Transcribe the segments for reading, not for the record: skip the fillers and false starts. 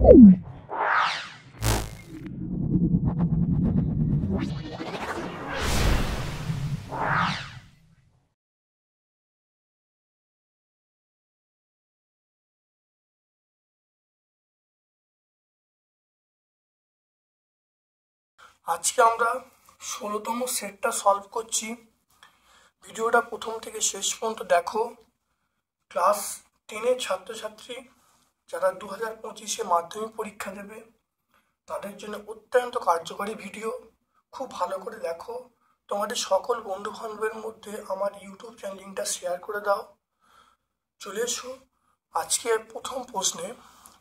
আজকে আমরা 16তম সেটটা সলভ করছি। ভিডিওটা প্রথম থেকে শেষ পর্যন্ত দেখো। ক্লাস 10-এর ছাত্রছাত্রী যারা 2025-এ মাধ্যমিক পরীক্ষা দেবে তাদের জন্য অত্যন্ত কার্যকরী ভিডিও। খুব ভালো করে দেখো। তোমাদের সকল বন্ধু বান্ধবের মধ্যে আমার ইউটিউব চ্যানেলটা শেয়ার করে দাও। চলে এসো আজকের প্রথম প্রশ্নে।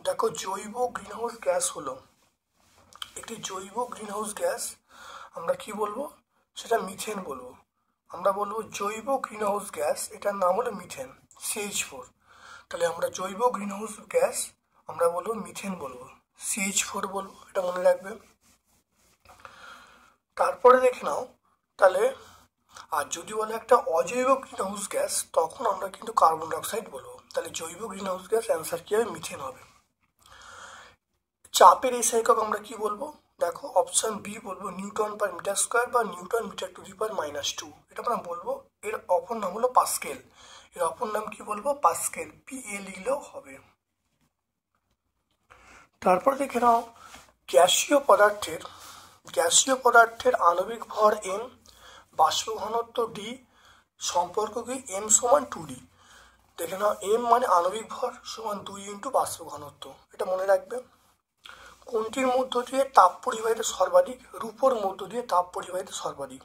দেখো, জৈব গ্রিনহাউস গ্যাস হলো একটি জৈব গ্রিনহাউস গ্যাস। আমরা কি বলবো? সেটা মিথেন বলবো। আমরা বলবো জৈব গ্রিনহাউস গ্যাস, এটার নাম হলো মিথেন, CH4। তাহলে আমরা জৈব গ্রিনহাউস গ্যাস আমরা বলবো মিথেন বলবো, CH4 বলবো, এটা মনে রাখবে। তারপরে দেখে নাও তাহলে, আর যদি বলে একটা অজৈব গ্রিনহাউস গ্যাস তখন আমরা কিন্তু কার্বন ডাইঅক্সাইড বলবো। তাহলে জৈব গ্রিনহাউস গ্যাস অ্যান্সার কি হবে? মিথেন হবে। চাপের এসআই একক আমরা কি বলবো? দেখো, অপশন বি বলবো নিউটন পার মিটার স্কোয়ার বা নিউটন মিটার টু দি পাওয়ার -2। এটা আমরা বলবো। এর অপর নাম হলো পাস্কেল। এর অপর নাম কি বলবো? পাস্কেল, PA লিখলেও হবে। তারপর দেখে নাও, গ্যাসীয় পদার্থের আণবিক ভর m, বাষ্প ঘনত্ব d, সম্পর্ক কি m সমান 2d। দেখে নাও, m মানে আণবিক ভর সমান 2 ইন্টু বাষ্প ঘনত্ব, এটা মনে রাখবে। কোনটির মধ্য দিয়ে তাপ পরিবাহিত সর্বাধিক? রূপোর মধ্য দিয়ে তাপ পরিবাহিত সর্বাধিক।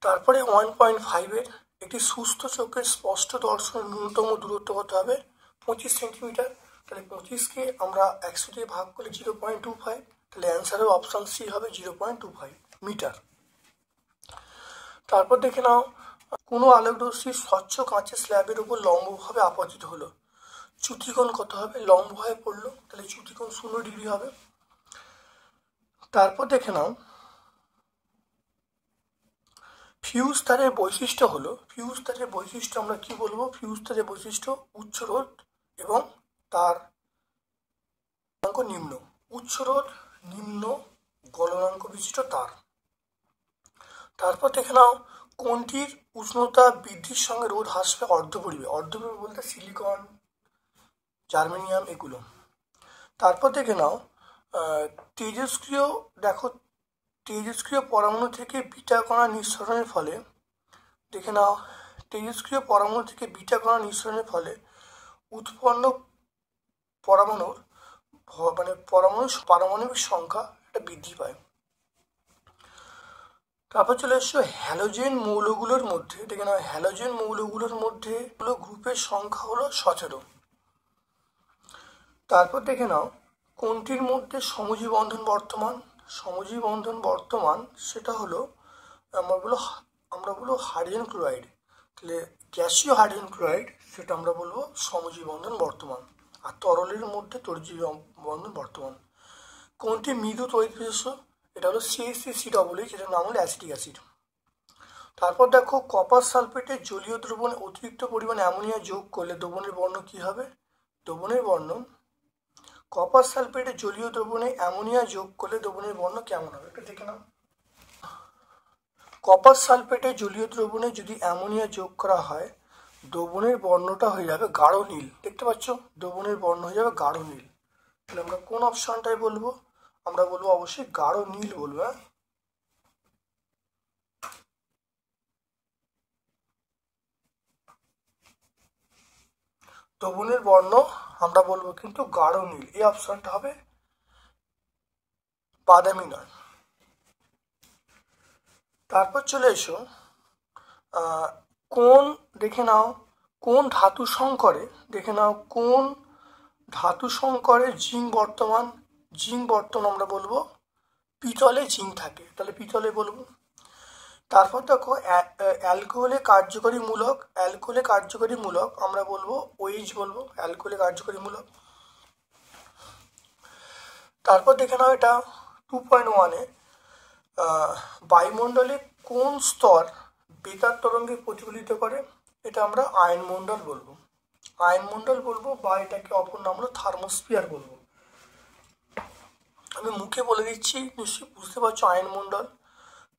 তারপরে 1.5-এর একটি সুস্থ চোখের স্পষ্ট দর্শনের ন্যূনতম দূরত্ব কত হবে? 25 সেন্টিমিটার। তাহলে 25কে আমরা 100 দিয়ে ভাগ করলে 0.25, তাহলে অ্যান্সার হবে অপশন সি হবে 0.25 মিটার। তারপর দেখে নাও, কোনো আলোকরশ্মি স্বচ্ছ কাঁচের স্ল্যাবের উপর লম্বভাবে আপতিত হলো, চ্যুতিকোণ কত হবে? লম্বভাবে পড়লো, তাহলে চ্যুতিকোণ 0 ডিগ্রি হবে। তারপর দেখে নাও, ফিউজ তারের বৈশিষ্ট্য হলো, ফিউজ তারের বৈশিষ্ট্য আমরা কি বলবো? ফিউজ তারের বৈশিষ্ট্য উচ্চ রোধ এবং তার নিম্ন, উচ্চ রোধ নিম্ন গলনাঙ্ক বিশিষ্ট তার। তারপর দেখে নাও, কোনটির উষ্ণতা বৃদ্ধির সঙ্গে রোধ হ্রাস পায় অর্ধপরিবাহী? অর্ধপরিবাহী বলতে সিলিকন, জার্মেনিয়াম এগুলো। তারপর দেখে নাও, তেজস্ক্রিয় পরমাণু থেকে বিটা কণা নিঃসরণের ফলে, দেখে নাও, তেজস্ক্রিয় পরমাণু থেকে বিটা কণা নিঃসরণের ফলে উৎপন্ন পরমাণুর পারমাণবিক সংখ্যা এটা বৃদ্ধি পায়। তারপর চলে এসছো হ্যালোজেন মৌলগুলোর মধ্যে। দেখে নাও, হ্যালোজেন মৌলগুলোর মধ্যে গ্রুপের সংখ্যা হলো 17। তারপর দেখে নাও, কোনটির মধ্যে সমযোজী বন্ধন বর্তমান? সমযোজী বন্ধন বর্তমান সেটা হলো আমরা বলবো হাইড্রোজেন ক্লোরাইড। তাহলে গ্যাসীয় হাইড্রোজেন ক্লোরাইড সেটা আমরা বলবো সমযোজী বন্ধন বর্তমান। আর তরলের মধ্যে তড়িৎ বন্ধন বর্তমান। কোনটি মৃদু তড়িৎ বিশেষ্য? এটা হলো CH3COOH, এটার নাম হলো অ্যাসিটিক অ্যাসিড। তারপর দেখো, কপার সালফেটের জলীয় দ্রবণে অতিরিক্ত পরিমাণে অ্যামোনিয়া যোগ করলে দ্রবণের বর্ণ কি হবে? দ্রবণের বর্ণ, কপার সালফেটের জলীয় দ্রবণে অ্যামোনিয়া যোগ করলে দ্রবণের বর্ণ কেমন হবে? এটা দেখে নাও। কপার সালফেটের জলীয় দ্রবণে যদি অ্যামোনিয়া যোগ করা হয় দ্রবণের বর্ণটা হয়ে যাবে গাঢ় নীল। দেখতে পাচ্ছ, দ্রবণের বর্ণ হয়ে যাবে গাঢ় নীল। তাহলে আমরা কোন অপশনটাই বলবো? আমরা বলবো অবশ্যই গাঢ় নীল বলবো। হ্যাঁ, দ্রবণের বর্ণ আমরা বলবো কিন্তু গাঢ় নীল, এই অপশনটা হবে, বাদামি নয়। তারপর চলে এসো, দেখে নাও, কোন ধাতু সংকরে, দেখে নাও, কোন ধাতু সংকরে জিঙ্ক বর্তমান আমরা বলবো পিতলে জিঙ্ক থাকে, তাহলে পিতলে বলবো। তারপর দেখো, অ্যালকোহলে কার্যকরী মূলক আমরা বলবো OH বলবো, অ্যালকোহলে কার্যকরী মূলক। তারপর দেখে নাও, এটা 2.1-এ বায়ুমণ্ডলে কোন স্তর বেতার তরঙ্গে প্রতিফলিত করে? এটা আমরা আয়নমণ্ডল বলবো। আয়নমণ্ডল বলবো, বা এটাকে অপর নাম হলো থার্মোস্ফিয়ার বলবো। আমি মুখে বলে দিচ্ছি, নিশ্চয়ই বুঝতে পারছো। আয়নমণ্ডল।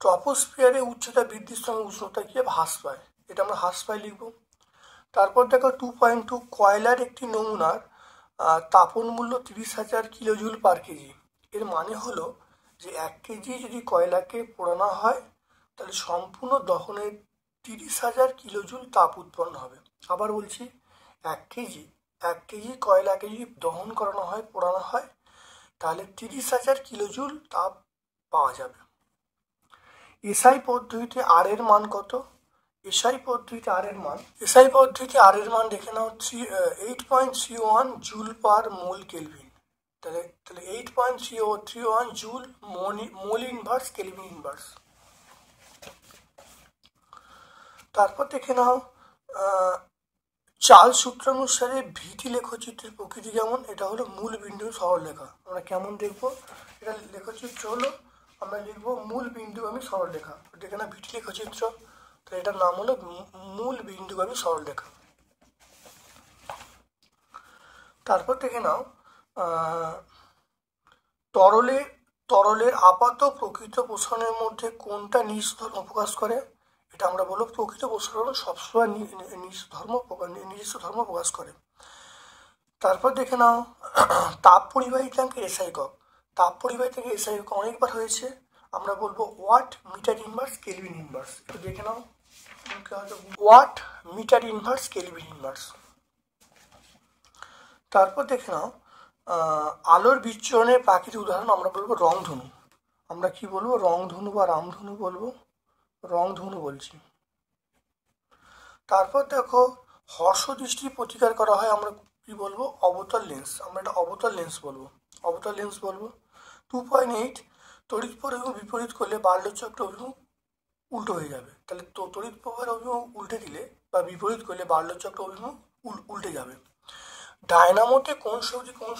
ট্রপোস্ফিয়ারে উচ্চতা বৃদ্ধির সঙ্গে উষ্ণতা কি হ্রাস পায়, এটা আমরা হ্রাস পায় লিখবো। তারপর দেখো 2.2, কয়লার একটি নমুনার তাপন মূল্য 30,000 কিলোজুল পার কেজি। এর মানে হলো যে 1 কেজি যদি কয়লাকে পোড়ানো হয় তাহলে সম্পূর্ণ দহনের 30,000 কিলোজুল তাপ উৎপন্ন হবে। আবার বলছি, 1 কেজি কয়লাকে যদি দহন করানো হয়, পোড়ানো হয়, তাহলে 30,000 কিলোজুল তাপ পাওয়া যাবে। এসআই পদ্ধতিতে আর এর মান কত? এসআই পদ্ধতিতে আর এর মান দেখে নাও 8.31 জুল পার মোল কেলভিন। তাহলে 8.31 joule mole inverse kelvin inverse. তারপর দেখে নাও চার্লস সূত্রানুসারে ভিটি লেখচিত্রের প্রকৃতি কেমন। এটা হলো মূল বিন্দু সরলরেখা। আমরা কেমন দেখবো, এটা লেখচিত্র হলো, আমরা লিখবো মূল বিন্দুগামী সরলরেখা। দেখে না ভিটি লেখচিত্র, তো এটার নাম হলো মূল বিন্দুগামী সরলরেখা। তারপর দেখে নাও তরলের আপাত প্রকৃত প্রসারণের মধ্যে কোনটা নিজ ধর্ম প্রকাশ করে। এটা আমরা বলবো প্রকৃত প্রসারণ সবসময় নিজস্ব ধর্ম প্রকাশ করে। তারপর দেখে নাও তাপ পরিবাহিতাঙ্কের এসআই একক। তাপ পরিবাহিতাঙ্কের এসআই একক অনেকবার হয়েছে, আমরা বলবো watt metre inverse kelvin inverse. একটু দেখে নাও, watt metre inverse kelvin inverse. তারপর দেখে নাও আলোর বিচ্ছুরণের প্রাকৃতিক উদাহরণ, আমরা বলবো রংধনু। আমরা কি বলবো, রংধনু বা রামধনু বলবো, রংধনু বলছি। তারপর দেখো হর্ষদৃষ্টি প্রতিকার করা হয়, আমরা কি বলবো, অবতল লেন্স। আমরা এটা অবতল লেন্স বলবো। 2.8 তড়িৎ প্রবাহ বিপরীত করলে বার্লোচক্র অভিমুখ উল্টো হয়ে যাবে। তাহলে তড়িৎ প্রবাহের অভিমুখ উল্টে দিলে বা বিপরীত করলে বার্লোচক্র অভিমুখ উল্টে যাবে। ডায়নামোতে কোন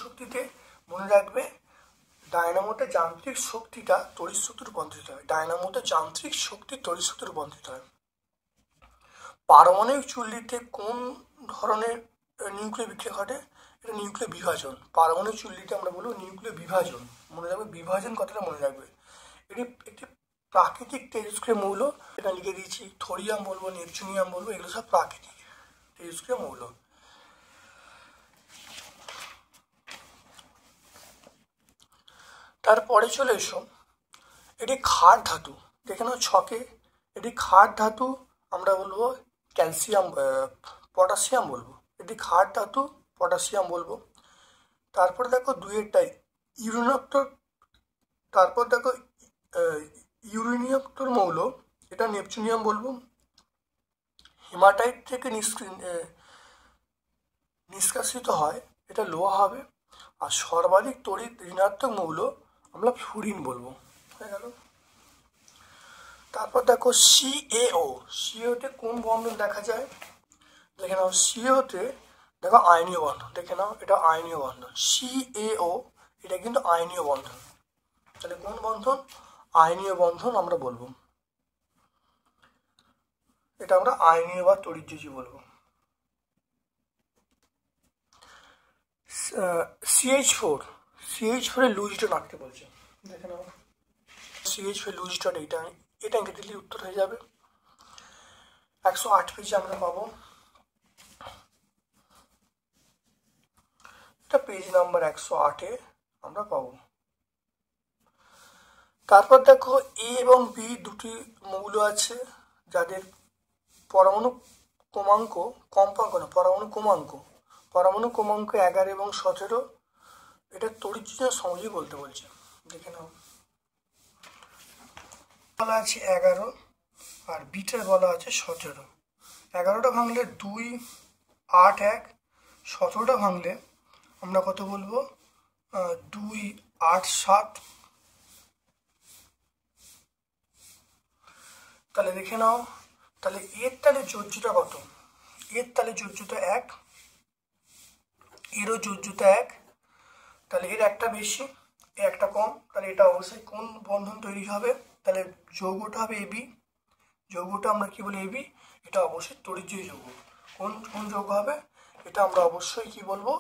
শক্তিতে, মনে রাখবে, ডায়নামোতে যান্ত্রিক শক্তিটা তড়িৎ শক্তিতে রূপান্তরিত হয়। পারমাণবিক চুল্লিতে কোন ধরনের নিউক্লিয় বিক্রিয়া ঘটে? এটা নিউক্লিয় বিভাজন। পারমাণবিক চুল্লিতে আমরা বলবো নিউক্লিয় বিভাজন। মনে রাখবে, বিভাজন কথাটা মনে রাখবে। এটি একটি প্রাকৃতিক তেজস্ক্রিয় মৌল। এটা লিখে দিয়েছি, থোরিয়াম বলবো, নেপচুনিয়াম বলবো, এগুলো সব প্রাকৃতিক তেজস্ক্রিয় মৌল। তারপরে চলে এসো, এটি ক্ষার ধাতু। দেখে নাও ছকে, এটি ক্ষার ধাতু, আমরা বলবো পটাশিয়াম বলবো। এটি ক্ষার ধাতু, পটাশিয়াম বলবো। তারপরে দেখো দুইয়েরটাই ইউরেনিয়াম মৌল, এটা নেপচুনিয়াম বলবো। হিমাটাইট থেকে নিষ্কাশিত হয়, এটা লোহা হবে। আর সর্বাধিক তড়িৎ ঋণাত্মক মৌল আমরা ফ্লুরিন বলবো। হয়ে গেল। তারপর দেখো সিওতে কোন বন্ধন দেখা যায়? দেখে নাও, সিওতে দেখো আয়নীয় বন্ধন। দেখে নাও, এটা আয়নীয় বন্ধন। CaO এটা কিন্তু আয়নীয় বন্ধন। তাহলে কোন বন্ধন? আয়নীয় বন্ধন আমরা বলবো। এটা আমরা আয়নীয় বা তড়িৎযোজী বলবো। CH4 এর লুজ ডট আঁকতে বলছে। দেখে নাও, CH4 লুজ ডট, এটা এঁকে দিলে উত্তর হয়ে যাবে। 108 পেজে আমরা পাবো, এটা পেজ নাম্বার 108-এ আমরা পাবো। তারপর দেখো A এবং B দুটি মৌল আছে যাদের পরমাণু ক্রমাঙ্ক 11 এবং 17। এটা তড়িৎযোজী সমযোজী বলতে বলছে। দেখে নাও, বলা আছে 11 আর বিটার বলা আছে 17। 11টা ভাঙলে 2, 8, 1। 17টা ভাঙলে আমরা কত বলবো, 2, 8, 7। তাহলে দেখে নাও, তাহলে এর তাহলে যোজ্যতা কত? এর তাহলে যোজ্যতা 1, এরও যোজ্যতা 1। তাহলে এর একটা বেশি, এর একটা কম। তাহলে এটা অবশ্যই কোন বন্ধন তৈরি হবে? তাহলে যৌগটা হবে AB। যৌগটা আমরা কি বলি, AB। এটা অবশ্যই তড়িৎযোজী যৌগ। কোন যৌগ হবে? এটা আমরা অবশ্যই কি বলবো,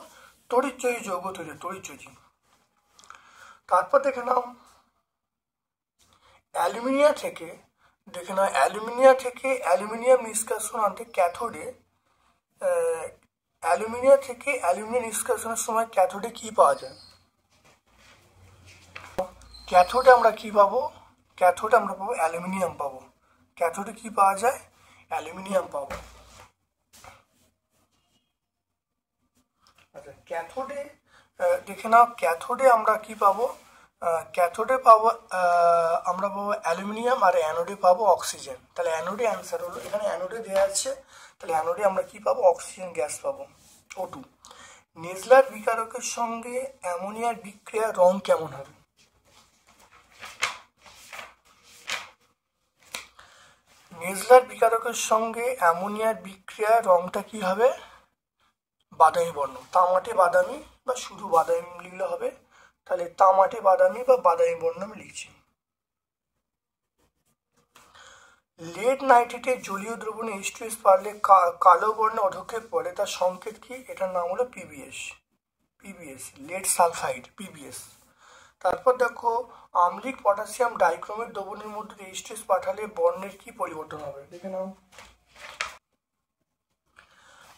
তড়িৎচয়ী যৌগ তৈরি, তড়িৎচয়ী। তারপর দেখে নাও অ্যালুমিনিয়াম থেকে, অ্যালুমিনিয়াম নিষ্কাশন আনতে ক্যাথোডে, অ্যালুমিনিয়াম নিষ্কাশনের সময় ক্যাথোডে কি পাওয়া যায়? ক্যাথোডে আমরা কি পাবো? ক্যাথোডে আমরা পাবো অ্যালুমিনিয়াম পাবো। ক্যাথোডে কি পাওয়া যায়? অ্যালুমিনিয়াম পাবো। আচ্ছা, ক্যাথোডে দেখে নাও, ক্যাথোডে আমরা কি পাবো? ক্যাথোডে পাবো আমরা পাবো অ্যালুমিনিয়াম, আর অ্যানোডে পাবো অক্সিজেন। তাহলে অ্যানোডে অ্যান্সার হলো, এখানে অ্যানোডে দেওয়া আছে, তাহলে অ্যানোডে আমরা কি পাবো? অক্সিজেন গ্যাস পাবো, O2। নেজলার বিকারকের সঙ্গে অ্যামোনিয়ার বিক্রিয়ার রং কেমন হবে? নেজলার বিকারকের সঙ্গে অ্যামোনিয়ার বিক্রিয়ার রংটা কি হবে? বাদামি বর্ণ, তামাটে বাদামি বা শুধু বাদামি লিখলে হবে। তাহলে তামাটে বাদামি বা বাদামি বর্ণ আমি লিখছি। লেড নাইট্রেটের জলীয় দ্রবণে H2S পারলে কালো বর্ণে অধক্ষেপ পড়ে, তার সংকেত কি? এটার নাম হলো পিবিএস, লেড সালফাইড, পিবিএস। তারপর দেখো আম্লিক পটাশিয়াম ডাইক্রোমেট দ্রবণের মধ্যে H2S পাঠালে বর্ণের কি পরিবর্তন হবে? দেখে নাও,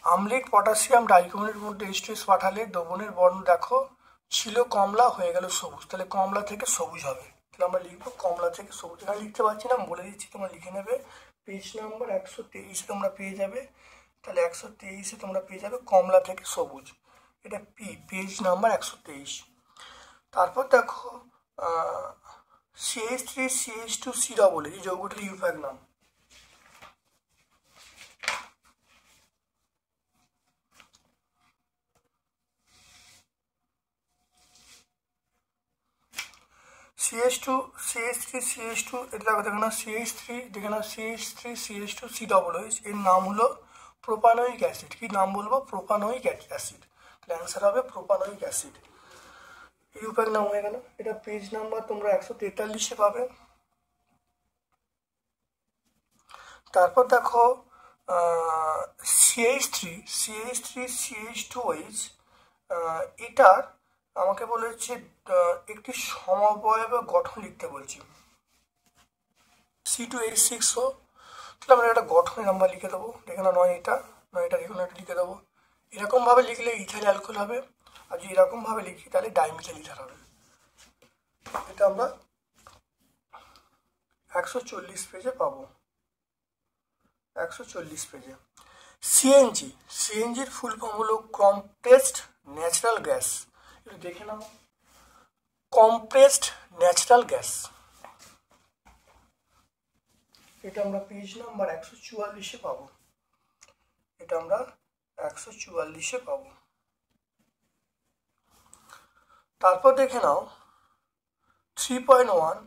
আম্লিক পটাশিয়াম ডাইক্রোমেটের মধ্যে H2S পাঠালে দ্রবণের বর্ণ দেখো ছিল কমলা, হয়ে গেল সবুজ। তাহলে কমলা থেকে সবুজ হবে। তাহলে আমরা লিখবো কমলা থেকে সবুজ। এখানে লিখতে পারছি না, বলে দিচ্ছি, তোমরা লিখে নেবে। পেজ নাম্বার 123 তোমরা পেয়ে যাবে। তাহলে 123 তোমরা পেয়ে যাবে কমলা থেকে সবুজ, এটা পেজ নাম্বার 123। তারপর দেখো CH3CH2 বলে এই যৌগটির ইউপ্যাক নাম। CH3 এটা দেখো না, CH3CH2 এর নাম হলো প্রোপানোয়িক অ্যাসিড। কি নাম বলবো? Propanoic acid. তাহলে অ্যান্সার হবে প্রোপানোয়িক অ্যাসিড। ইউপ্যাক নাম হয়ে গেল। এটা পেজ নাম্বার তোমরা 143 পাবে। তারপর দেখো CH3CH2OH, এটার আমাকে বলেছে একটি সমবয়ব গঠন লিখতে বলছি, C2H6O। তাহলে আমরা একটা গঠনের আমরা লিখে দেবো। দেখে না, নয় এটা দেখুন, এটা লিখে দেবো। এরকমভাবে লিখলে ইথাইল অ্যালকোহল হবে, আর যদি এরকমভাবে লিখি তাহলে ডাইমিথাইল ইথার হবে। এটা আমরা 140 পেজে পাবো, 140 পেজে। সিএনজির ফুল ফর্ম হলো কম্প্রেসড ন্যাচারাল গ্যাস। একটু দেখে নাও, কম্প্রেসড ন্যাচারাল গ্যাস। এটা আমরা পেজ নাম্বার 144 পাবো। এটা আমরা 144 পাবো। তারপর দেখে নাও 3.1,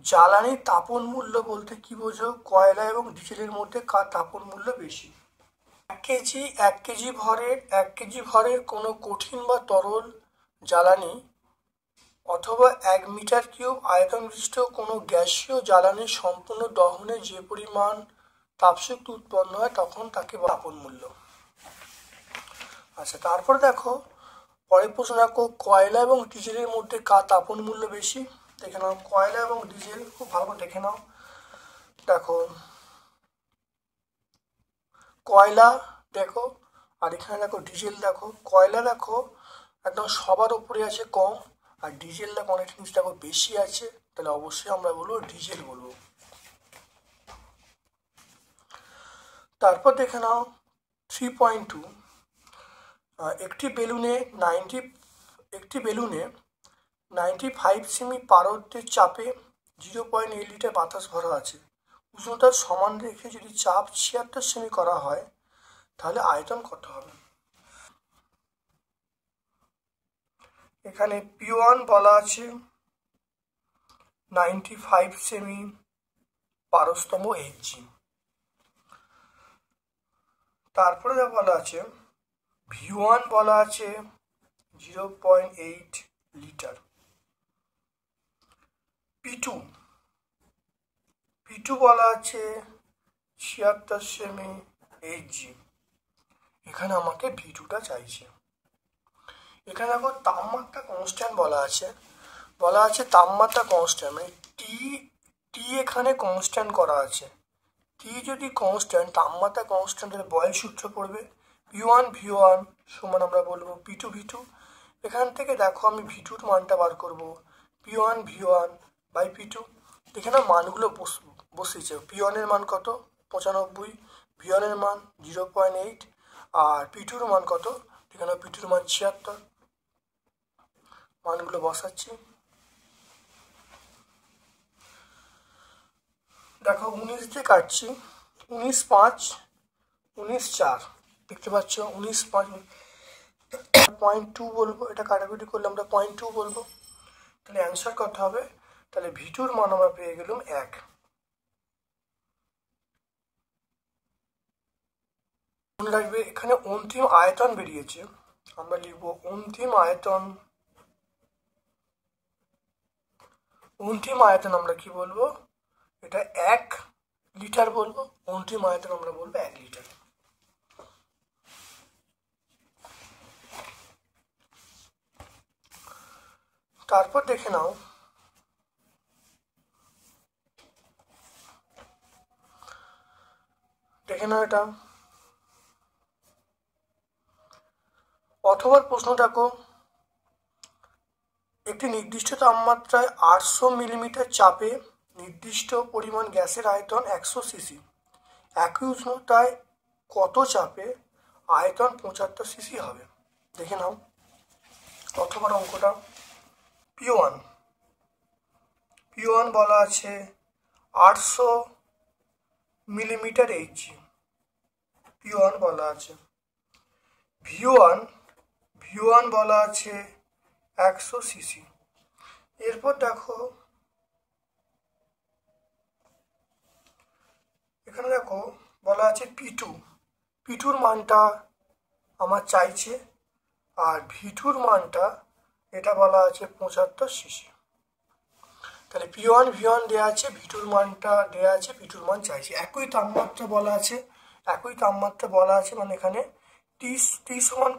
জ্বালানির তাপন মূল্য বলতে কি বোঝো? কয়লা এবং ডিজেলের মধ্যে কার তাপন মূল্য বেশি? 1 কেজি ভরের কোনো কঠিন বা তরল জ্বালানি অথবা 1 মিটার কিউব আয়তন বিশিষ্ট কোনো গ্যাসীয় জ্বালানির সম্পূর্ণ দহনে যে পরিমাণ তাপশক্তি উৎপন্ন হয় তখন তাকে তাপন মূল্য। আচ্ছা, তারপর দেখো পরের প্রশ্ন দেখো, কয়লা এবং ডিজেলের মধ্যে কার তাপন মূল্য বেশি? দেখে নাও, কয়লা এবং ডিজেল খুব ভালো করে দেখে নাও। দেখো কয়লা দেখো, আর এখানে দেখো ডিজেল দেখো। কয়লা দেখো একদম সবার উপরে আছে কম, আর ডিজেল দেখো অনেক জিনিস দেখো বেশি আছে। তাহলে অবশ্যই আমরা বলবো ডিজেল বলবো। তারপর দেখে নাও 3.2, একটি বেলুনে 95 সেমি পারদের চাপে 0.8 লিটার বাতাস ভরা আছে। উষ্ণতার সমান রেখে যদি চাপ 76 সেমি করা হয় তাহলে আয়তন কত হবে? এখানে P1 বলা আছে 95 সেমি পারস্তম Hg। তারপরে যা বলা আছে V1 বলা আছে 0.8 লিটার। P2 বলা আছে 76 সেমি Hg। এখানে আমাকে V2টা চাইছে। এখানে দেখো তাপমাত্রা কনস্ট্যান্ট বলা আছে তাপমাত্রা কনস্ট্যান্ট, মানে টি এখানে কনস্ট্যান্ট করা আছে। টি যদি কনস্ট্যান্ট, তাপমাত্রা কনস্ট্যান্ট, তাহলে বয়েল সূত্র পড়বে P1 V1 সমান আমরা বলবো P2 V2। এখান থেকে দেখো আমি V2-র মানটা বার করব, P1 V1 বাই P2। এখানে মানগুলো বসেছে। P1 এর মান কত 95, V1 এর মান 0.8, আর P2-র মান কত, এখানে P2-র মান 76। মানগুলো বসাচ্ছি। দেখো 19 দিয়ে কাটছি, 19 5 19 4, দেখতে পাচ্ছ 19 5 0.2 বলবো, এটা কাটাকুটি করলে আমরা 0.2 বলবো। তাহলে অ্যান্সার কত হবে, তাহলে V2-র মান আমরা পেয়ে গেলাম 1। মনে রাখবে এখানে অন্তিম আয়তন বেরিয়েছে, আমরা লিখব অন্তিম আয়তন। অন্তিম আয়তন আমরা কি বলবো, এটা 1 লিটার বলবো। অন্তিম আয়তন আমরা বলবো 1 লিটার। তারপর দেখে নাও এটা অথবা প্রশ্ন দেখো, একটি নির্দিষ্ট তাপমাত্রায় 800 মিলিমিটার চাপে নির্দিষ্ট পরিমাণ গ্যাসের আয়তন 100 সিসি, একই উষ্ণতায় কত চাপে আয়তন 75 সিসি হবে। দেখে নাও অথবা অঙ্কটা। P1 বলা আছে 800 মিলিমিটার Hg, P1 বলা আছে। V1 বলা আছে 100 সিসি। এরপর দেখো এখানে দেখো বলা আছে P2-র মানটা আমার চাইছে, আর V2-র মানটা এটা বলা আছে 75 সিসি। তাহলে P1 V1 দেওয়া আছে, V2-র মানটা দেওয়া আছে, P2-র মান চাইছে। একই তাপমাত্রা বলা আছে, মানে এখানে টি সমান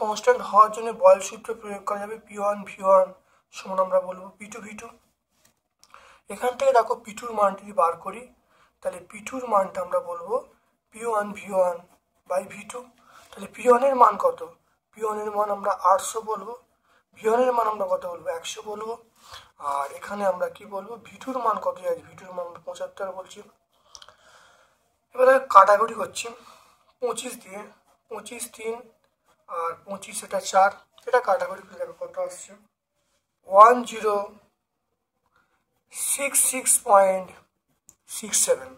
কনস্ট্যান্ট হওয়ার জন্য বয়েল সূত্র প্রয়োগ করা যাবে। P1 V1 সমান আমরা বলবো P2 V2। এখান থেকে দেখো P2-র মানটা যদি বার করি, তাহলে P2-র মানটা আমরা বলবো P1 V1 বাই V2। তাহলে P1 এর মান কত, P1 এর মান আমরা 800 বলবো, V1 এর মান আমরা কত বলবো 100 বলবো, আর এখানে আমরা কি বলবো V2-র মান কত আছে, V2-র মান 75 বলছি। এবারে কাটাকুটি করছি 25 দিয়ে, 25 3 আর 25 এটা 4, এটা কাটাকুটি করে দেখো কত আসছে 1066.67,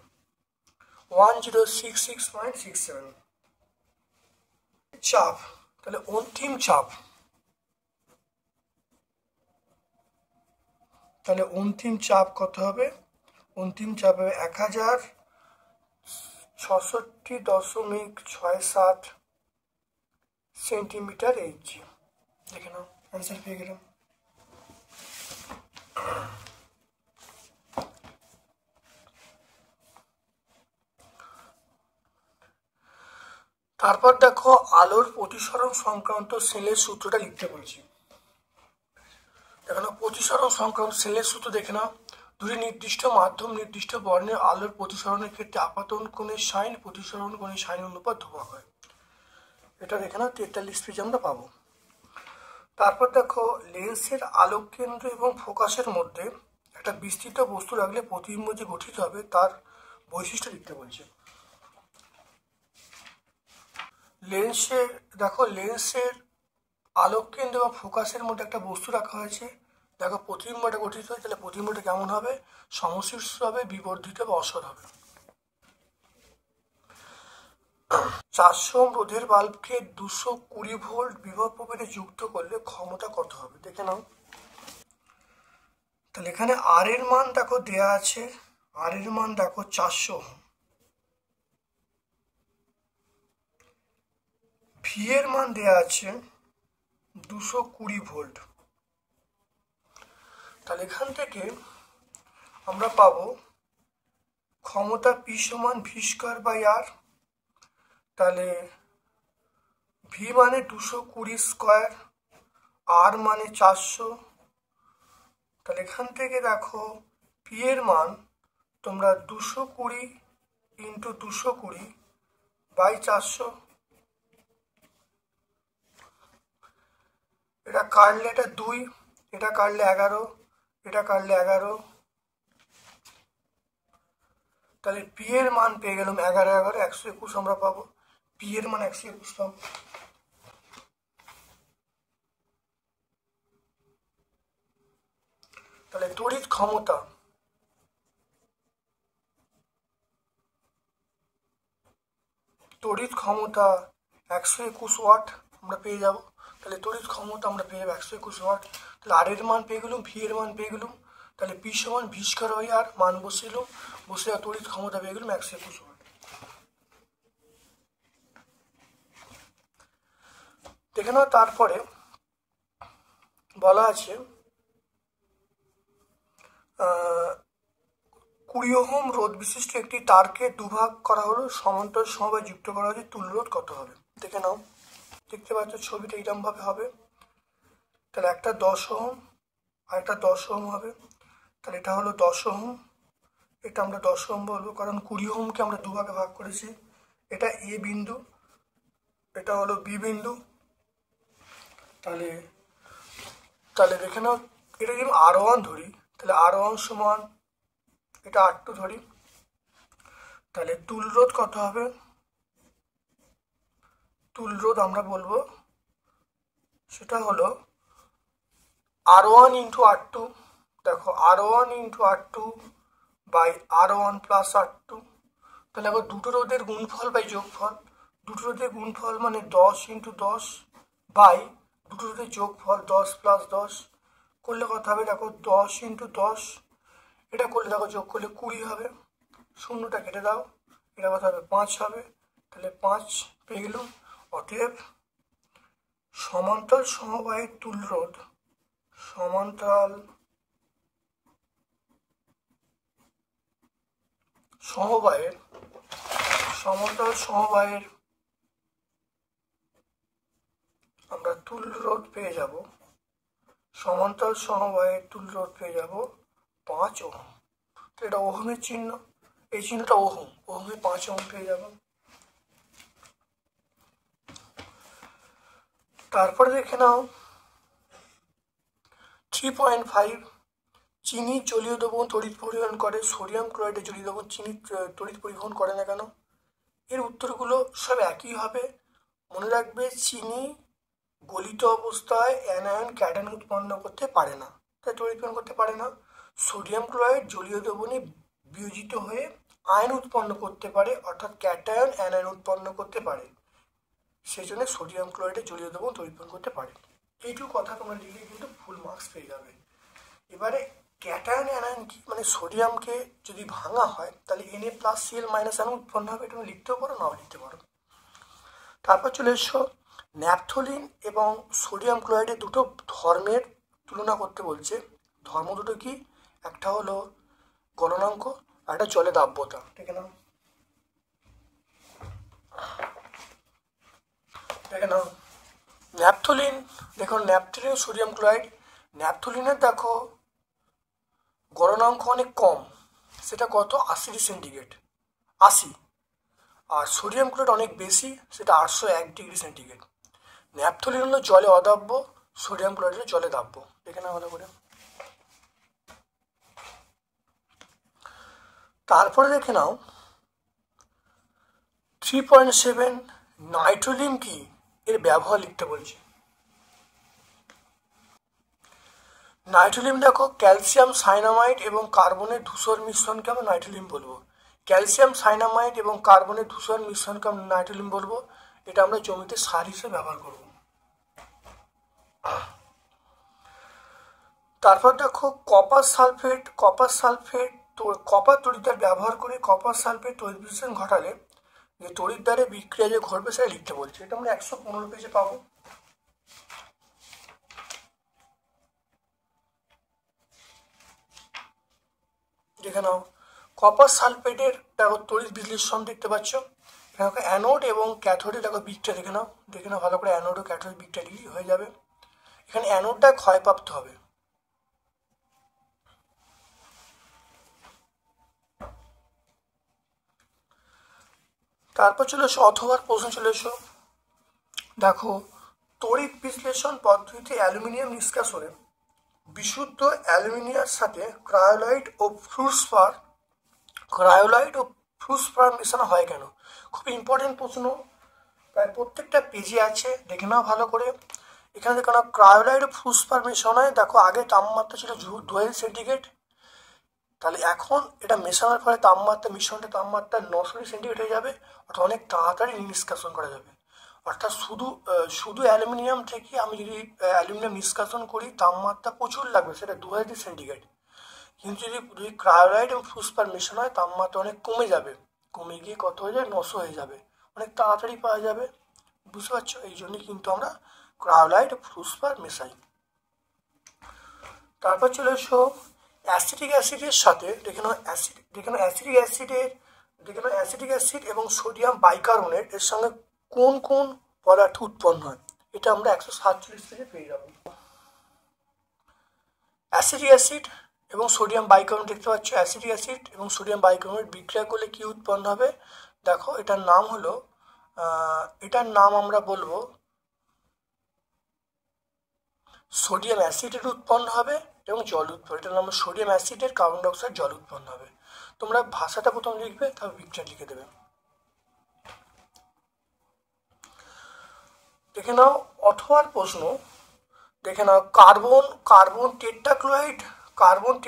1066.67। চাপ, তাহলে অন্তিম চাপ, কত হবে, অন্তিম চাপ হবে 1066.67 সেন্টিমিটার Hg। দেখে নাও অ্যান্সার পেয়ে গেলাম। তারপর দেখো আলোর প্রতিসরণ সংক্রান্ত স্নেলের সূত্রটা লিখতে বলছি। দেখো প্রতিসরণ সংক্রান্ত স্নেলের সূত্র দেখে নাও। দুটি নির্দিষ্ট মাধ্যম নির্দিষ্ট বর্ণের আলোর প্রতিসরণের ক্ষেত্রে আপাতন কোণের সাইন প্রতিসরণ কোণের সাইন অনুপাত ধ্রুবক হয়। এটা দেখে নাও 43 পেজে আমরা পাবো। তারপর দেখো লেন্সের আলোক কেন্দ্র এবং ফোকাসের মধ্যে একটা বিস্তৃত বস্তু রাখলে প্রতিবিম্ব যে গঠিত হবে তার বৈশিষ্ট্য লিখতে বলছে। লেন্সের আলোক কেন্দ্র এবং ফোকাসের মধ্যে একটা বস্তু রাখা হয়েছে। দেখো প্রতিবিম্বটা গঠিত হয়, তাহলে প্রতিবিম্বটা কেমন হবে, সমশীর্ষ হবে, বিবর্ধিত বা অসর হবে। 400 ওহম রোধের বাল্বকে 220 ভোল্ট বিভব প্রভেদে যুক্ত করলে ক্ষমতা কত হবে, দেখে নাও। তাহলে এখানে আর এর মান দেখো দেয়া আছে, আর এর মান দেখো 400 ওহম, ভি এর মান দেয়া আছে 220 ভোল্ট। তাহলে এখান থেকে আমরা পাবো ক্ষমতা পি সমান ভি স্কয়ার বাই আর। তাহলে ভি মানে 220 স্কোয়ার, আর মানে 400। তাহলে এখান থেকে দেখো পি এর মান তোমরা 220 ইন্টু 220 বাই 400, এটা কাটলে এটা 2, এটা কাটলে 11, এটা কাটলে 11, তাহলে পি এর মান পেয়ে গেলাম 11 11 121 আমরা পাবো। পি এর মান 121 পাবো। তাহলে তড়িৎ ক্ষমতা তড়িৎ ক্ষমতা 121 ওয়াট আমরা পেয়ে যাব। তাহলে তড়িৎ ক্ষমতা আমরা পেয়ে যাবো 121 ওয়াট। তাহলে আর এর মান পেয়ে গেলাম, ভি এর মান পেয়ে গেলাম। তাহলে পি সমান ভি স্কয়ার বাই আর, মান বসিলাম, বসে তড়িৎ ক্ষমতা পেয়ে গেলাম 121 ওয়াট। দেখে নাও তারপরে বলা আছে 20 ওহম রোধ বিশিষ্ট একটি তারকে দুভাগ করা হলো, সমান্তরাল সমবায় যুক্ত করা হয়েছে, তুল্য রোধ কত হবে? দেখে নাও, দেখতে পাচ্ছ ছবিটা এইরকম ভাবে হবে। তাহলে একটা 10 ওহম আর একটা 10 ওহম হবে। তাহলে এটা হলো 10 ওহম, এটা আমরা 10 ওহম বলবো, কারণ 20 ওহমকে আমরা দুভাগে ভাগ করেছি। এটা এ বিন্দু, এটা হলো বি বিন্দু। তাহলে তাহলে দেখে নাও, এটা যদি R1 ধরি, তাহলে R1 সমান এটা R2 ধরি, তাহলে তুল রোধ কত হবে? তুল রোধ আমরা বলবো সেটা হলো R1 ইন্টু R2। দেখো R1 into R2 by R1 plus R2। তাহলে আবার দুটো রোধের গুণফল বাই যোগফল, দুটো রোধের গুণফল মানে 10 ইন্টু 10 বাই দুটো রোধের যোগফল 10 প্লাস 10 করলে কত হবে? দেখো 10 ইন্টু 10, এটা করলে দেখো যোগ করলে 20 হবে, শূন্যটা কেটে দাও, এটা কত হবে? 5 হবে। তাহলে 5 পেয়ে গেলাম। অতএব সমান্তরাল সমবায়ের তুল্য রোধ, সমান্তরাল সমবায়ের আমরা তুল্য রোধ পেয়ে যাব, সমান্তরাল সমবায়ের তুল্য রোধ পেয়ে যাব 5 ওহম। তো এটা ওহমের চিহ্ন, এই চিহ্নটা ওহম, ওহমে 5 ওহম পেয়ে যাব। তারপরে দেখে নাও 3.5 চিনি জলীয় দ্রবণ তড়িৎ পরিবহন করে, সোডিয়াম ক্লোরাইডে জলীয় দ্রবণ চিনি তড়িৎ পরিবহন করে না কেন? এর উত্তরগুলো সব একই হবে। মনে রাখবে, চিনি গলিত অবস্থায় অ্যানায়ন ক্যাটায়ন উৎপন্ন করতে পারে না, তাই তড়িৎ উৎপন্ন করতে পারে না। সোডিয়াম ক্লোরাইড জলীয় দ্রবণে বিয়োজিত হয়ে আয়ন উৎপন্ন করতে পারে, অর্থাৎ ক্যাটায়ন অ্যানায়ন উৎপন্ন করতে পারে, সেই জন্য সোডিয়াম ক্লোরাইডে জলীয় দ্রবণ তড়িৎ উৎপন্ন করতে পারে। এইটুকু কথা তোমরা লিখলে কিন্তু ফুল মার্কস পেয়ে যাবে। এবারে ক্যাটায়ন অ্যানায়ন কি, মানে সোডিয়ামকে যদি ভাঙা হয় তাহলে Na+Cl আয়ন উৎপন্ন হবে, এটা লিখতেও পারো, নাও লিখতে পারো। তারপর চলে এসো ন্যাপথলিন এবং সোডিয়াম ক্লোরাইডের দুটো ধর্মের তুলনা করতে বলছে। ধর্ম দুটো কি? একটা হলো গলনাঙ্ক আর একটা জলে দাব্যতা। দেখে নাও, ন্যাপথলিন, দেখো ন্যাপথলিন সোডিয়াম ক্লোরাইড, ন্যাপথলিনের দেখো গলনাঙ্ক অনেক কম, সেটা কত? 80 সেন্টিগ্রেড, 80। আর সোডিয়াম ক্লোরাইড অনেক বেশি, সেটা 801 ডিগ্রি সেন্টিগ্রেড। ন্যাপথলিন হলো জলে অদাব্য, সোডিয়াম ক্লোরাইড হলো জলে দাব্য। দেখে না ভালো করে। তারপরে দেখে নাও 3.7 নাইট্রোলিন কি, এর ব্যবহার লিখতে বলছে। নাইট্রোলিন দেখো ক্যালসিয়াম সাইনামাইড এবং কার্বনের ধূসর মিশ্রণকে আমরা নাইট্রোলিন বলবো। ক্যালসিয়াম সাইনামাইড এবং কার্বনের ধূসর মিশ্রণকে আমরা নাইট্রোলিন বলবো। এটা আমরা জমিতে সার হিসেবে ব্যবহার করব। তারপর দেখো কপার সালফেট, কপার তড়িৎদ্বার ব্যবহার করে কপার সালফেট তড়িৎ বিশ্লেষণ ঘটালে যে তড়িৎদ্বারে বিক্রিয়া যে ঘটবে সেটা লিখতে বলছে। এটা আমরা 115 পেজে পাবো। দেখে নাও কপার সালফেটের দেখো তড়িৎ বিশ্লেষণ দেখতে পাচ্ছ, দেখো অ্যানোড এবং ক্যাথোডে দেখো বিকটা দেখে নাও ভালো করে, অ্যানোড ও ক্যাথোড বিকটা হয়ে যাবে। এখানে অ্যানোডটা ক্ষয়প্রাপ্ত হবে। তারপর চলে এসো অথবার প্রশ্ন চলে এসো। দেখো তড়িৎ বিশ্লেষণ পদ্ধতিতে অ্যালুমিনিয়াম নিষ্কাশনে বিশুদ্ধ অ্যালুমিনিয়ামের সাথে ক্রায়োলাইট ও ফ্লুসপার মেশানো হয় কেন? খুব ইম্পর্টেন্ট প্রশ্ন, প্রায় প্রত্যেকটা পেজে আছে, দেখে নাও ভালো করে। এখানে দেখো না ক্রায়োলাইট ও ফ্লুসপার মেশানো হয়। দেখো আগে তাপমাত্রা ছিল 2000 সেন্টিগ্রেড, তাহলে এখন এটা মেশানোর ফলে মিশ্রণটা তাপমাত্রা 900 সেন্টিগ্রেড হয়ে যাবে, অর্থাৎ অনেক তাড়াতাড়ি নিষ্কাশন করা যাবে। অর্থাৎ শুধু অ্যালুমিনিয়াম থেকে আমি যদি অ্যালুমিনিয়াম নিষ্কাশন করি তাপমাত্রা প্রচুর লাগবে, সেটা 2000 সেন্টিগ্রেড। কিন্তু যদি ক্রায়োলাইট এবং ফ্লুসপার মেশানো হয় তাপমাত্রা অনেক কমে যাবে, কমে গিয়ে কত হয়ে যাবে, 900 হয়ে যাবে, অনেক তাড়াতাড়ি পাওয়া যাবে। বুঝতে পারছো? এই জন্যই কিন্তু আমরা ক্রায়োলাইট ও ফ্লুসপার মেশাই। তারপর চলে এসো অ্যাসিটিক অ্যাসিডের সাথে, দেখে নাও অ্যাসিটিক অ্যাসিড এবং সোডিয়াম বাইকার্বনেট এর সঙ্গে কোন কোন পদার্থ উৎপন্ন হয়? এটা আমরা 147 থেকে পেয়ে যাব। অ্যাসিটিক অ্যাসিড এবং সোডিয়াম বাইকার্বনেট দেখতে পাচ্ছ, অ্যাসিটিক অ্যাসিড এবং সোডিয়াম বাইকার্বনেট বিক্রিয়া করলে কি উৎপন্ন হবে? দেখো এটার নাম আমরা বলবো সোডিয়াম অ্যাসিডের উৎপন্ন হবে এবং জল উৎপন্ন, এটার নাম সোডিয়াম অ্যাসিডের কার্বন ডাইঅক্সাইড জল উৎপন্ন হবে। তোমরা ভাষাটা প্রথম লিখবে, তারপর বিক্রিয়া লিখে দেবে। দেখে নাও অথবার প্রশ্ন, দেখে নাও কার্বন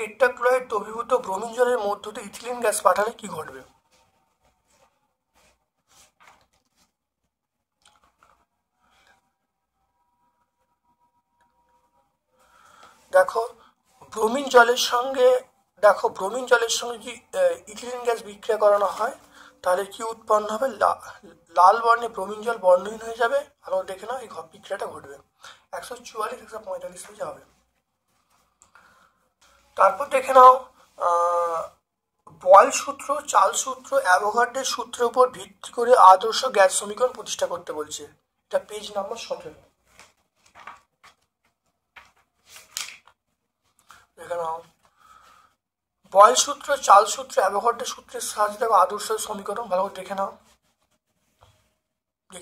টেট্রাক্লোরাইড দ্রবীভূত ব্রোমিন জলের মধ্য দিয়ে ইথিলিন গ্যাস পাঠালে কি ঘটবে? দেখো ব্রোমিন জলের সঙ্গে যদি ইথিলিন গ্যাস বিক্রিয়া করানো হয় তাহলে কি উৎপন্ন হবে? লাল বর্ণে ব্রোমিন জল বর্ণহীন হয়ে যাবে। আরো দেখে নাও এই বিক্রিয়াটা ঘটবে। 144 145 পেজে হবে। তারপর দেখে নাও বয়েল সূত্র, চার্লস সূত্র, অ্যাভোগাড্রোর সূত্রের উপর ভিত্তি করে আদর্শ গ্যাস সমীকরণ প্রতিষ্ঠা করতে বলছে। এটা পেজ নাম্বার 17। দেখে নাও বয়েল সূত্র, চার্লস সূত্র, অ্যাভোগাড্রোর সূত্রের সাহায্যে দেখো আদর্শ সমীকরণ ভালো করে দেখে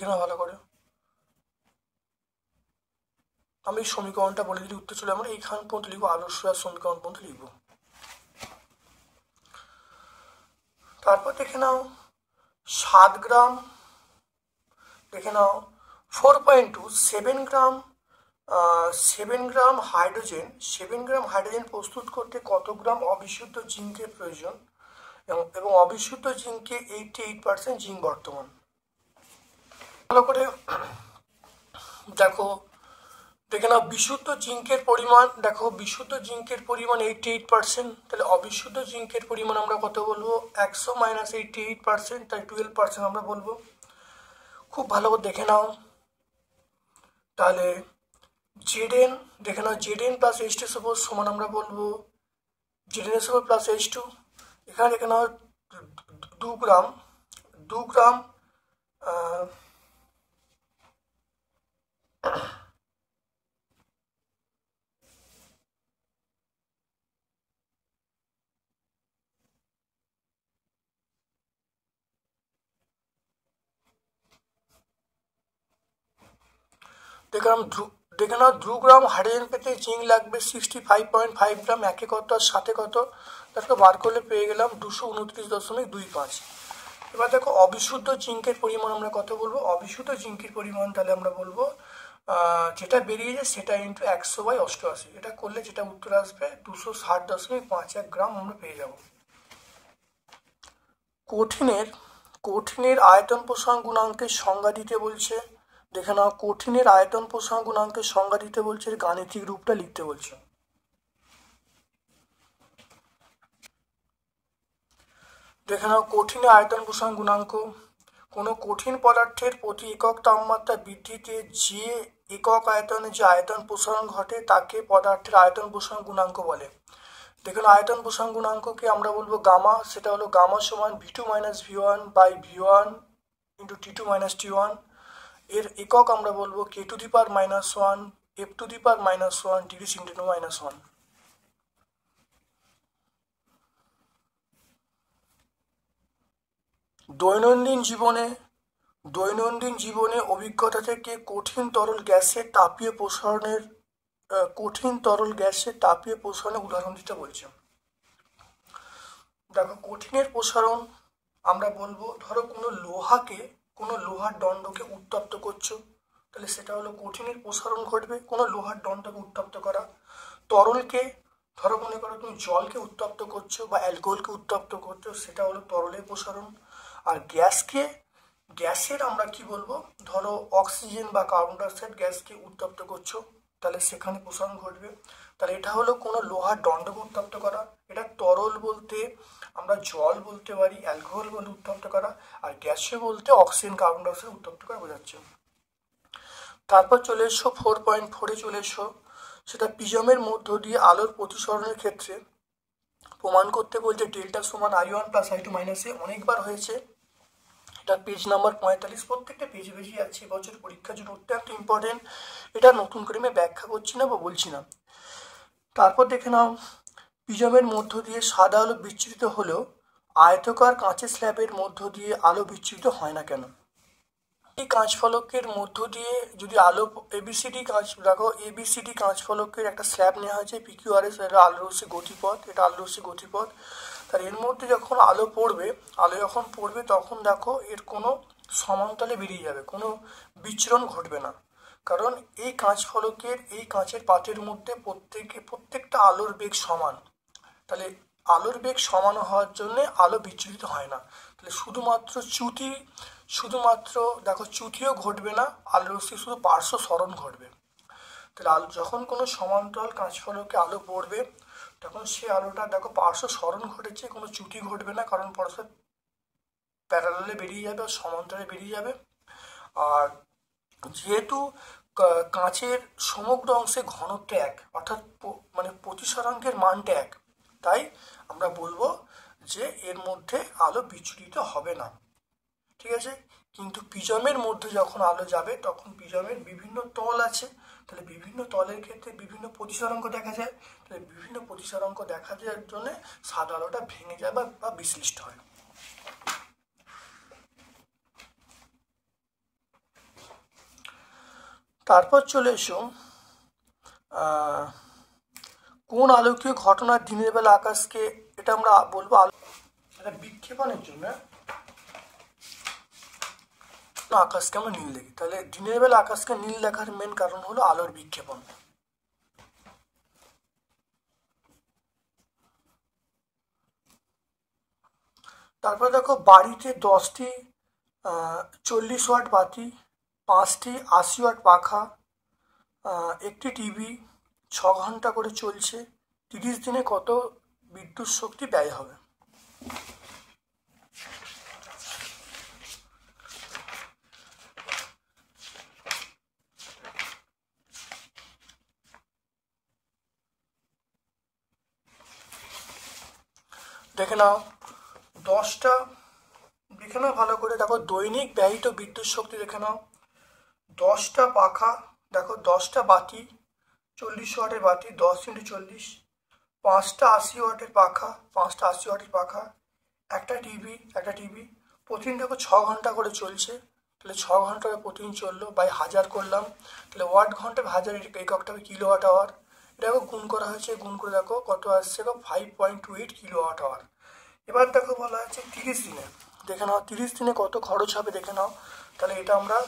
নাও ভালো করে। আমি সমীকরণটা বলে দিলে উত্তর চলে, আমরা এইখান পর্যন্ত লিখবো, আদর্শ সমীকরণ পর্যন্ত লিখবো। তারপর দেখে নাও 7 গ্রাম, দেখে নাও 4.2 7 গ্রাম হাইড্রোজেন প্রস্তুত করতে কত গ্রাম অবিশুদ্ধ জিঙ্কের প্রয়োজন? এবং অবিশুদ্ধ জিঙ্কে 88% জিঙ্ক বর্তমান। ভালো করে দেখে নাও বিশুদ্ধ জিঙ্কের পরিমাণ, 88%, তাহলে অবিশুদ্ধ জিঙ্কের পরিমাণ আমরা কত বলবো? 100 - 88%, তাই 12% আমরা বলবো। খুব ভালো করে দেখে নাও, তাহলে Zn দেখে নাও Zn প্লাস H2 সমান আমরা বলবো Zn প্লাস H2। এখানে দেখে নাও 2 গ্রাম দেখে নাও 2 গ্রাম হাইড্রোজেন পেতে জিঙ্ক লাগবে 65.5 গ্রাম। একে কত আর সাথে কত? তারপর বার করলে পেয়ে গেলাম 229.25। এবার দেখো অবিশুদ্ধ জিঙ্কের পরিমাণ আমরা কত বলবো? অবিশুদ্ধ জিঙ্কের পরিমাণ তাহলে আমরা বলবো যেটা বেরিয়ে যায় সেটা ইন্টু 100/88। এটা করলে যেটা উত্তর আসবে 260.51 গ্রাম আমরা পেয়ে যাব। কঠিনের আয়তন প্রসারণ গুণাঙ্কের সংজ্ঞা দিতে বলছে। দেখে নাও কঠিনের আয়তন প্রসারণ গুণাঙ্কের সংজ্ঞা দিতে বলছে, গাণিতিক রূপটা লিখতে বলছে। দেখে নাও কঠিনের আয়তন প্রসারণ গুণাঙ্ক, কোনো কঠিন পদার্থের প্রতি একক তাপমাত্রা বৃদ্ধিতে যে একক আয়তনে যে আয়তন প্রসারণ ঘটে তাকে পদার্থের আয়তন প্রসারণ গুণাঙ্ক বলে। দেখুন আয়তন প্রসারণ গুণাঙ্ককে আমরা বলবো গামা, সেটা হলো গামা সমান V2 - V1/V1 into T2 minus T1, এর একক আমরা বলবো K⁻⁻1 F⁻⁻1 degree centigrade minus 1। দৈনন্দিন জীবনে অভিজ্ঞতা থেকে কঠিন তরল গ্যাসের তাপীয় প্রসারণের উদাহরণ দিতে বলছে। দেখো, কঠিনের প্রসারণ আমরা বলবো, ধরো কোনো লোহার দণ্ডকে উত্তপ্ত করছো, তাহলে সেটা হলো কঠিনের প্রসারণ ঘটবে। কোনো লোহার দণ্ডকে উত্তপ্ত করা। তরলকে, ধরো মনে করো তুমি জলকে উত্তপ্ত করছো বা অ্যালকোহলকে উত্তপ্ত করছো, সেটা হলো তরলের প্রসারণ। আর গ্যাসের আমরা কি বলবো, ধরো অক্সিজেন বা কার্বন ডাইঅক্সাইড গ্যাসকে উত্তপ্ত করছো, তাহলে সেখানে প্রসারণ ঘটবে। তাহলে এটা হলো কোনো লোহার দণ্ডকে উত্তপ্ত করা। এটা তরল বলতে আমরা জল বলতে পারি, অ্যালকোহল বলে উত্তপ্ত করা, আর গ্যাসে বলতে অক্সিজেন কার্বন ডাইঅক্সাইড উত্তপ্ত করা বোঝাচ্ছে। তারপর চলে এসো 4.4-এ চলে এসো, সেটা প্রিজমের মধ্য দিয়ে আলোর প্রতিসরণের ক্ষেত্রে প্রমাণ করতে বলছে ডেল্টা সমান I1 প্লাস I2 মাইনাস এ। অনেকবার হয়েছে, এটা পেজ নাম্বার 45, প্রত্যেকটা পেজে আছে। এবছর পরীক্ষার জন্য অত্যন্ত ইম্পর্টেন্ট। এটা নতুন করে আমি ব্যাখ্যা করছি না বা বলছি না। তারপর দেখে নাও, প্রিজমের মধ্য দিয়ে সাদা আলো বিচ্ছুরিত হলেও আয়তকার কাঁচের স্ল্যাবের মধ্য দিয়ে আলো বিচ্ছুরিত হয় না কেন? এই কাঁচ ফলকের মধ্য দিয়ে যদি আলো এবিসিডি কাঁচ ফলকের একটা স্ল্যাব নেওয়া হয়েছে PQRS, এটা আলোরশ্মি গতিপথ। তার এর মধ্যে যখন আলো যখন পড়বে তখন দেখো এর কোনো সমান্তরালে বেরিয়ে যাবে, কোনো বিচরণ ঘটবে না। কারণ এই কাঁচের পাতের মধ্যে প্রত্যেকটা আলোর বেগ সমান। তাহলে আলোর বেগ সমান হওয়ার জন্যে আলো বিচ্ছুরিত হয় না। তাহলে শুধুমাত্র দেখো চ্যুতিও ঘটবে না, আলোরশ্মি শুধু পার্শ্ব সরণ ঘটবে। তাহলে যখন কোনো সমান্তরাল কাঁচ ফলকে আলো পড়বে তখন সে আলোটা দেখো পার্শ্ব সরণ ঘটেছে, কোনো চ্যুতি ঘটবে না, কারণ পরস্পর প্যারালালে বেরিয়ে যাবে, সমান্তরালে বেরিয়ে যাবে। আর যেহেতু কাঁচের সমগ্র অংশে ঘনত্ব এক, অর্থাৎ মানে প্রতিসরাঙ্কের মানটা এক, তাই আমরা বলবো যে এর মধ্যে আলো বিচ্ছুরিত হবে না। ঠিক আছে, কিন্তু প্রিজমের মধ্যে যখন আলো যাবে তখন প্রিজমের বিভিন্ন তল আছে, তাহলে বিভিন্ন তলের ক্ষেত্রে বিভিন্ন প্রতিসরাঙ্ক দেখা যায়। তাহলে বিভিন্ন প্রতিসরাঙ্ক দেখা যাওয়ার জন্য সাদা আলোটা ভেঙে যায় বা বিশ্লিষ্ট হয়। তারপর চলে এসো, কোন আলোকীয় ঘটনা দিনের বেলা আকাশকে, এটা আমরা বলবো এটা বিক্ষেপণের জন্য আকাশকে আমরা নীল দেখি। তাহলে দিনের বেলা আকাশকে নীল দেখার মেন কারণ হলো আলোর বিক্ষেপণ। তারপর দেখো, বাড়িতে 10টি 40 ওয়াট বাতি, 5টি 80 ওয়াট পাখা, একটি টিভি 6 ঘন্টা করে চলছে, 30 দিনে কত বিদ্যুৎ শক্তি ব্যয় হবে? দেখে নাও, 10টা দেখে নাও ভালো করে। দেখো দৈনিক ব্যয়িত বিদ্যুৎ শক্তি দেখে নাও, 10টা পাখা, দেখো 10টা বাতি, 40 ওয়াটের বাতি, 10 × 40, 5টা 80 ওয়াটের পাখা, একটা টিভি প্রতিদিন দেখো 6 ঘন্টা করে চলছে। তাহলে 6 ঘন্টা প্রতিদিন চললো, বাই 1000 করলাম, তাহলে ওয়াট ঘন্টা 1000 এককটা হবে কিলোওয়াট আওয়ার। এটাকে গুণ করা হয়েছে, গুণ করে দেখো কত আসছে, 5.28 কিলোওয়াট আওয়ার। এবার দেখো বলা আছে 30 দিনে, দেখে নাও 30 দিনে কত খরচ হবে দেখে নাও। তাহলে এটা আমরা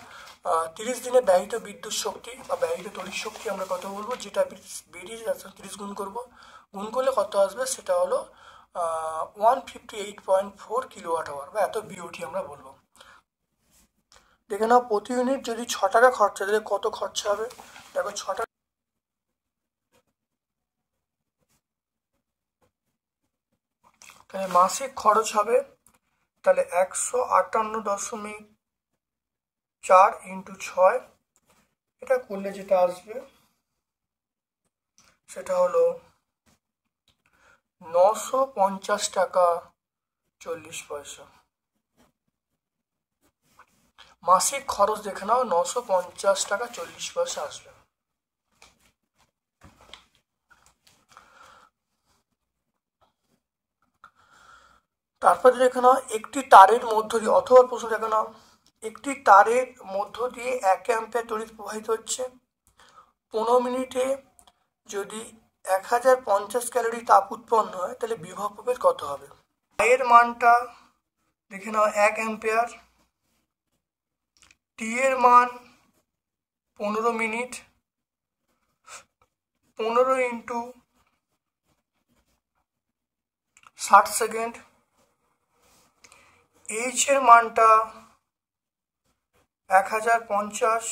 30 দিনে ব্যয়িত বিদ্যুৎ শক্তি বা ব্যয়িত তড়িৎ শক্তি আমরা কত বলবো, যেটা বেরিয়ে যাচ্ছে 30 গুণ করবো, গুণ করলে কত আসবে সেটা হলো 158.4 কিলোওয়াট আওয়ার বা এত বিওটি আমরা বলবো। দেখে নাও প্রতি ইউনিট যদি 6 টাকা খরচা, তাহলে কত খরচা হবে, দেখো 6 টাকা, তাহলে মাসিক খরচ হবে তাহলে 158.4 × 6, এটা করলে যেটা আসবে সেটা হলো 950 টাকা 40 পয়সা। মাসিক খরচ দেখে নাও 950 টাকা 40 পয়সা আসবে। তারপর দেখে নাও একটি তারের মধ্য দিয়ে, অথবা প্রশ্ন দেখে নাও একটি তারের মধ্য দিয়ে 1 অ্যাম্পিয়ার তড়িৎ প্রবাহিত হচ্ছে। 15 মিনিটে যদি 1050 ক্যালোরি তাপ উৎপন্ন হয় তাহলে বিভব প্রভেদ কত হবে? এর মানটা দেখে নাও 1 অ্যাম্পিয়ার, টি এর মান 15 মিনিট, 15 ইন্টু 60 সেকেন্ড, এইচ এর মানটা 1050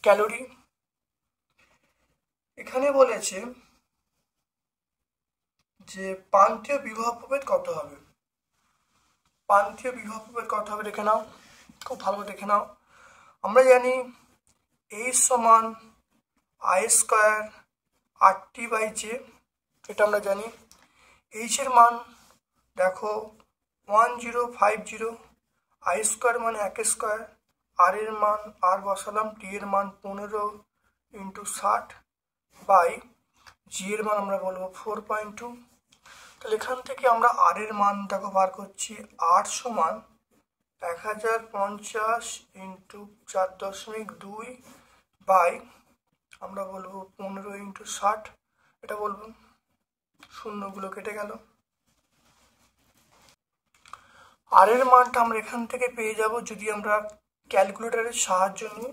ক্যালোরি। এখানে বলেছে যে প্রান্তীয় বিভব প্রভেদ কত হবে। প্রান্তীয় বিভব প্রভেদ কত হবে দেখে নাও, খুব ভালো দেখে নাও। আমরা জানি এইচ সমান I square R T by J, এটা আমরা জানি। এইচ এর মান দেখো 1050, আই স্কোয়ার মানে 1 স্কোয়ার, আর এর মান আর বসালাম, টি এর মান 15 ইন্টু 60 বাই জি এর মান আমরা বলবো 4.2। তাহলে এখান থেকে আমরা আর এর মান দেখো বার করছি, আর সমান 1050 ইন্টু 4.2 বাই আমরা বলবো 15 ইন্টু 60, এটা বলবো, শূন্যগুলো কেটে গেল। আর এর মানটা আমরা এখান থেকে পেয়ে যাব, যদি আমরা ক্যালকুলেটরের সাহায্য নিই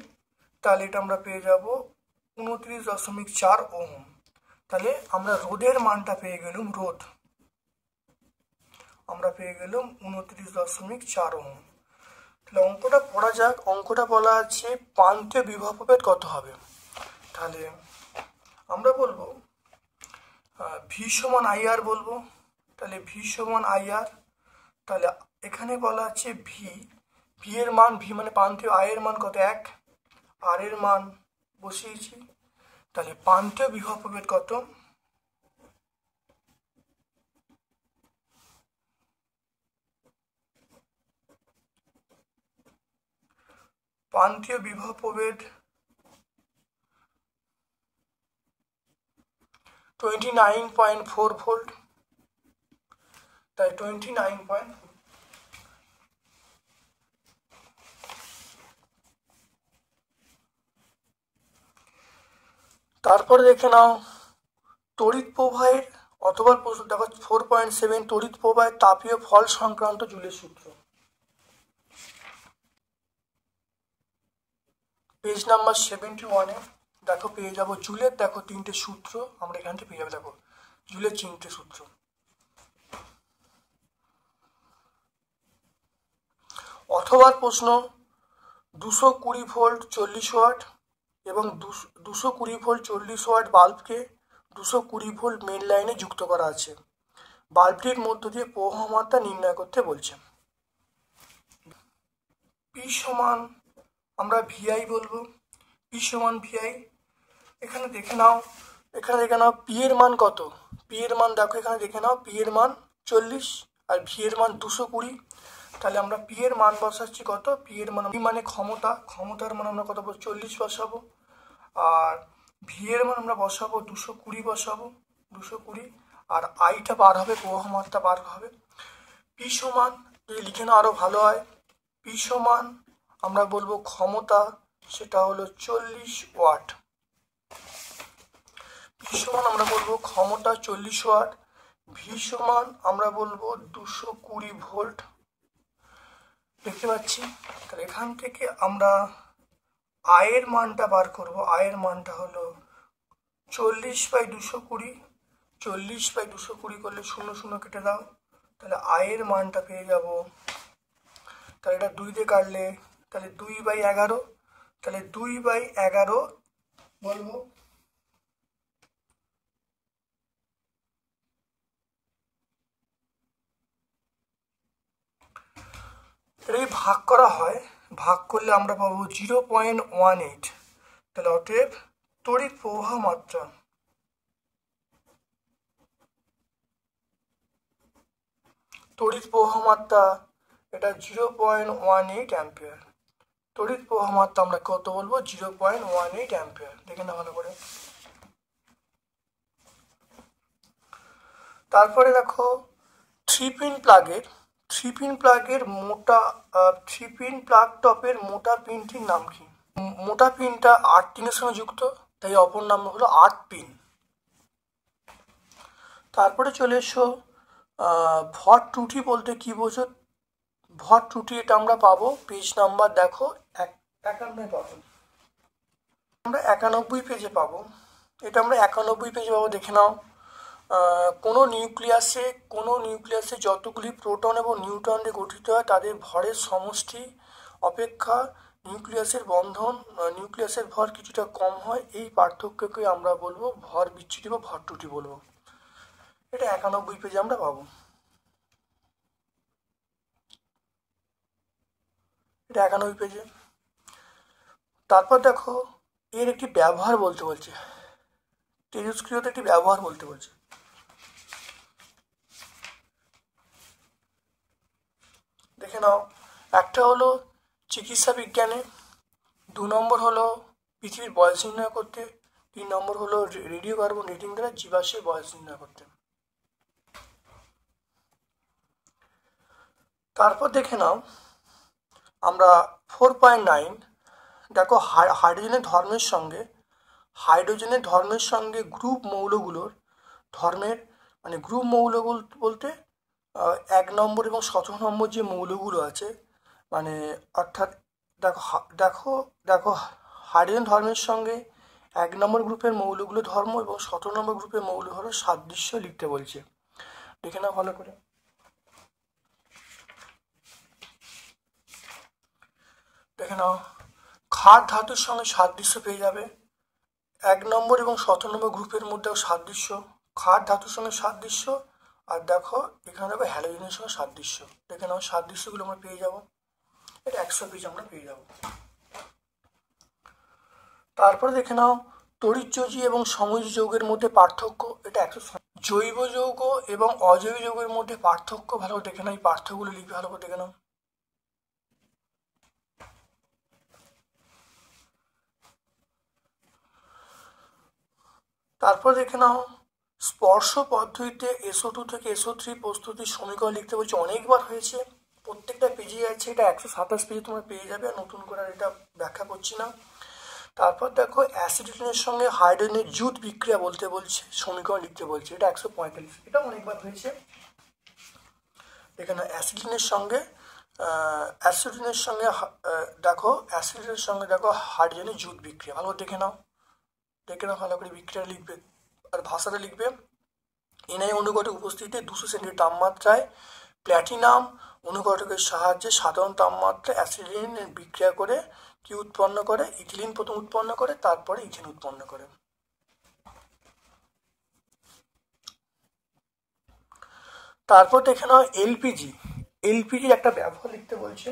তাহলে এটা আমরা পেয়ে যাব 29.4 ওহম। তাহলে আমরা রোধের মানটা পেয়ে গেলাম, রোধ আমরা পেয়ে গেলাম 29.4 ওহম। তাহলে অঙ্কটা পড়া যাক। অঙ্কটা বলা আছে প্রান্তীয় বিভব প্রভেদ কত হবে। তাহলে আমরা বলবো ভি সমান আই আর বলবো। তাহলে ভি সমান আই আর, তাহলে এখানে বলা আছে ভি, ভি এর মান, ভি মানে প্রান্তীয়, আই এর মান কত 1, আর এর মান বসিয়েছি। তাহলে প্রান্তীয় বিভব প্রভেদ কত? প্রান্তীয় বিভব প্রভেদ 29.4 ভোল্ট। তাই 29. তারপরে দেখে নাও তড়িৎ প্রবাহের, অথবা দেখো 4.7 তড়িৎ প্রবাহের তাপীয় ফল সংক্রান্ত জুলের সূত্র, পেজ নাম্বার 71-এ দেখো পেয়ে যাবো জুলের, দেখো 3টে সূত্র আমরা এখান থেকে পেয়ে যাবো। দেখো জুলের 3টে সূত্র। অথবা প্রশ্ন 220 ভোল্ট 40 ওয়াট এবং 220 ভোল্ট 40 ওয়াট বাল্বকে 220 ভোল্ট মেইন লাইনে যুক্ত করা আছে। বাল্বটির মধ্য দিয়ে প্রবাহ মাত্রা নির্ণয় করতে বলছে। পি সমান আমরা ভিআই বলবো, পি সমান ভিআই। এখানে দেখে নাও, পি এর মান কত, পি এর মান দেখো এখানে দেখে নাও, পি এর মান 40 আর ভি এর মান 220। তাহলে আমরা পি এর মান বসাচ্ছি কত, পি এর মান, পি মানে ক্ষমতা, ক্ষমতার মান আমরা কত 40 বসাবো, আর ভি এর মান আমরা বসাবো 220 বসাবো, 220, আর আইটা বার হবে, প্রবাহ মাত্রা বার হবে। পি সমান যদি লিখে নাও আরো ভালো হয়, পি সমান আমরা বলবো ক্ষমতা, সেটা হলো 40 ওয়াট। পি সমান আমরা বলবো ক্ষমতা 40 ওয়াট। ভি সমান আমরা বলবো 220 ভোল্ট। দেখতে পাচ্ছি। তাহলে এখান থেকে আমরা আয়ের মানটা বার করব। আয়ের মানটা হলো 40/220, 40/220 করলে 0 0 কেটে দাও, তাহলে আয়ের মানটা পেয়ে যাব। তাহলে এটা 2 দিয়ে কাটলে তাহলে 2/11, তাহলে 2/11 বলবো। এটা ভাগ করা হয়, ভাগ করলে আমরা পাবো 0.18। তাহলে অতএব তড়িৎ প্রবাহ মাত্রা, তড়িৎ প্রবাহ মাত্রা এটা 0.18 অ্যাম্পিয়ার। তড়িৎ প্রবাহ মাত্রা আমরা কত বলবো? 0.18 অ্যাম্পিয়ার। দেখে না ভালো করে। তারপরে দেখো থ্রি পিন প্লাগের মোটা 3 পিন প্লাগ টপের মোটা পিনটির নাম কি? মোটা পিনটা 8 পিনের সঙ্গে যুক্ত, তাই অপর নাম হলো 8 পিন। তারপরে চলে এসো ভর ত্রুটি বলতে কি বোঝো? ভর ত্রুটি এটা আমরা পাবো পেজ নাম্বার দেখো 51 পাবো, আমরা 91 পেজে পাবো। এটা আমরা 91 পেজে পাবো, দেখে নাও। কোনো নিউক্লিয়াসে যতগুলি প্রোটন এবং নিউট্রন দিয়ে গঠিত হয় তাদের ভরের সমষ্টি অপেক্ষা নিউক্লিয়াসের ভর কিছুটা কম হয়, এই পার্থক্যকে আমরা বলবো ভর বিচ্যুতি বা ভর ত্রুটি বলবো। এটা 91 পেজে আমরা পাবো। এটা 91 পেজে। তারপর দেখো এর একটি ব্যবহার বলতে বলছে, তেজস্ক্রিয়তে একটি ব্যবহার বলতে বলছে। দেখে নাও, একটা হলো চিকিৎসা বিজ্ঞানে, 2 নম্বর হলো পৃথিবীর বয়স নির্ণয় করতে, 3 নম্বর হলো রেডিও কার্বন রেটিং দ্বারা জীবাশ্মের বয়স নির্ণয় করতে। তারপর দেখে নাও আমরা 4.9 দেখো হাইড্রোজেনের ধর্মের সঙ্গে গ্রুপ মৌলগুলোর ধর্মের, মানে গ্রুপ মৌলগুলো বলতে 1 নম্বর এবং 17 নম্বর যে মৌলগুলো আছে, মানে অর্থাৎ দেখো হাইড্রোজেন ধর্মের সঙ্গে 1 নম্বর গ্রুপের মৌলগুলো ধর্ম এবং 17 নম্বর গ্রুপের মৌল হলো সাদৃশ্য লিখতে বলছে। দেখে নাও ভালো করে। দেখে নাও ক্ষার ধাতুর সঙ্গে সাদৃশ্য পেয়ে যাবে, 1 নম্বর এবং 17 নম্বর গ্রুপের মধ্যেও সাদৃশ্য, ক্ষার ধাতুর সঙ্গে সাদৃশ্য, আর দেখো এখানে দেখো হ্যালোজেনের সঙ্গে সাদৃশ্য। দেখে নাও সাদৃশ্যগুলো আমরা পেয়ে যাব। এটা 100 পেজ আমরা পেয়ে যাব। তারপরে দেখে নাও তড়িৎযোজী এবং সমযোজী যৌগের মধ্যে পার্থক্য, এটা 100। জৈব যৌগ এবং অজৈব যৌগের মধ্যে পার্থক্য ভালো করে দেখে নাও, এই পার্থক্যগুলো লিখবে ভালো করে দেখে নাও। তারপর দেখে নাও স্পর্শ পদ্ধতিতে SO2 থেকে SO3 প্রস্তুতির সমীকরণ লিখতে বলছে, অনেকবার হয়েছে, প্রত্যেকটা পেজে আছে, এটা 127 পেজে তোমরা পেয়ে যাবে, আর নতুন করে এটা ব্যাখ্যা করছি না। তারপর দেখো অ্যাসিটিনের সঙ্গে হাইড্রোজেনের জুট বিক্রিয়া বলতে বলছে, সমীকরণ লিখতে বলছে, এটা 145, এটা অনেকবার হয়েছে। এখানে অ্যাসিটিনের সঙ্গে দেখো হাইড্রোজেনের জুট বিক্রিয়া ভালো দেখে নাও ভালো করে বিক্রিয়া লিখবে আর ভাষাটা লিখবে। এনআই অনুঘটক উপস্থিতিতে 200 সেন্টিগ্রেড তাপমাত্রায় প্ল্যাটিনাম অনুঘটকের সাহায্যে সাধারণ তাপমাত্রায় অ্যাসিটিন বিক্রিয়া করে কি উৎপন্ন করে? ইথিলিন প্রথম উৎপন্ন করে, তারপরে ইথেন উৎপন্ন করে। তারপর দেখে নাও এলপিজি একটা ব্যবহার লিখতে বলছে।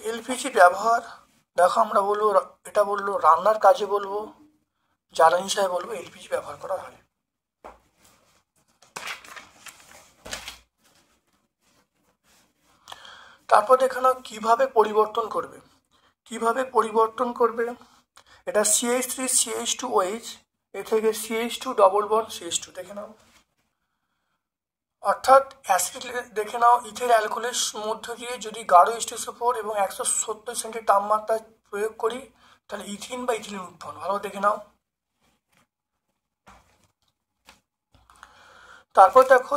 এলপিজি ব্যবহার দেখো আমরা বলবো, এটা বললো রান্নার কাজে বলবো, জ্বালানি হিসাবে বলবো এলপিজি ব্যবহার করা হয়। তারপর দেখে নাও কিভাবে পরিবর্তন করবে। এটা CH3 CH2OH এ থেকে CH2 ডবল বন্ড CH2 দেখে নাও, অর্থাৎ অ্যাসিড দেখে নাও ইথেল অ্যালকোহলের মধ্য দিয়ে যদি গাঢ় H2SO4 এবং 170 সেন্টিগ্রেড তাপমাত্রা প্রয়োগ করি তাহলে ইথিন বা ইথিলিন উৎপন্ন, ভালো দেখে নাও। তারপর দেখো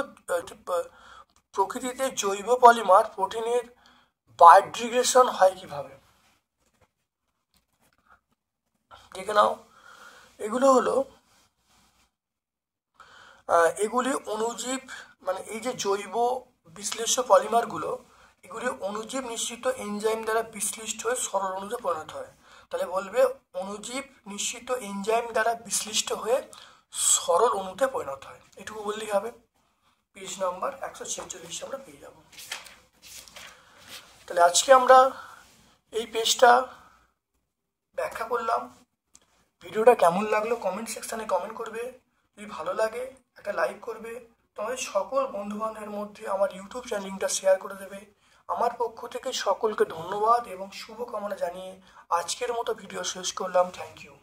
প্রকৃতিতে জৈব পলিমার প্রোটিনের বায়োডিগ্রেডেশন হয় কিভাবে, দেখে নাও। এগুলি অণুজীব, মানে এই যে জৈব বিশ্লেষ্য পলিমারগুলো, এগুলি অণুজীব নিশ্চিত এনজাইম দ্বারা বিশ্লিষ্ট হয়ে সরল অণুতে পরিণত হয়। তাহলে বলবে অণুজীব নিশ্চিত এনজাইম দ্বারা বিশ্লিষ্ট হয়ে সরল অণুতে পরিণত হয়, এটুকু বললেই হবে। পেজ নাম্বার 146 আমরা পেয়ে যাব। তাহলে আজকে আমরা এই পেজটা ব্যাখ্যা করলাম। ভিডিওটা কেমন লাগলো কমেন্ট সেকশানে কমেন্ট করবে। যদি ভালো লাগে একটা লাইক করবে, তোমাদের সকল বন্ধুবান্ধবের মধ্যে আমার ইউটিউব চ্যানেলটা শেয়ার করে দেবে। আমার পক্ষ থেকে সকলকে ধন্যবাদ এবং শুভকামনা জানিয়ে আজকের মতো ভিডিও শেষ করলাম। Thank you.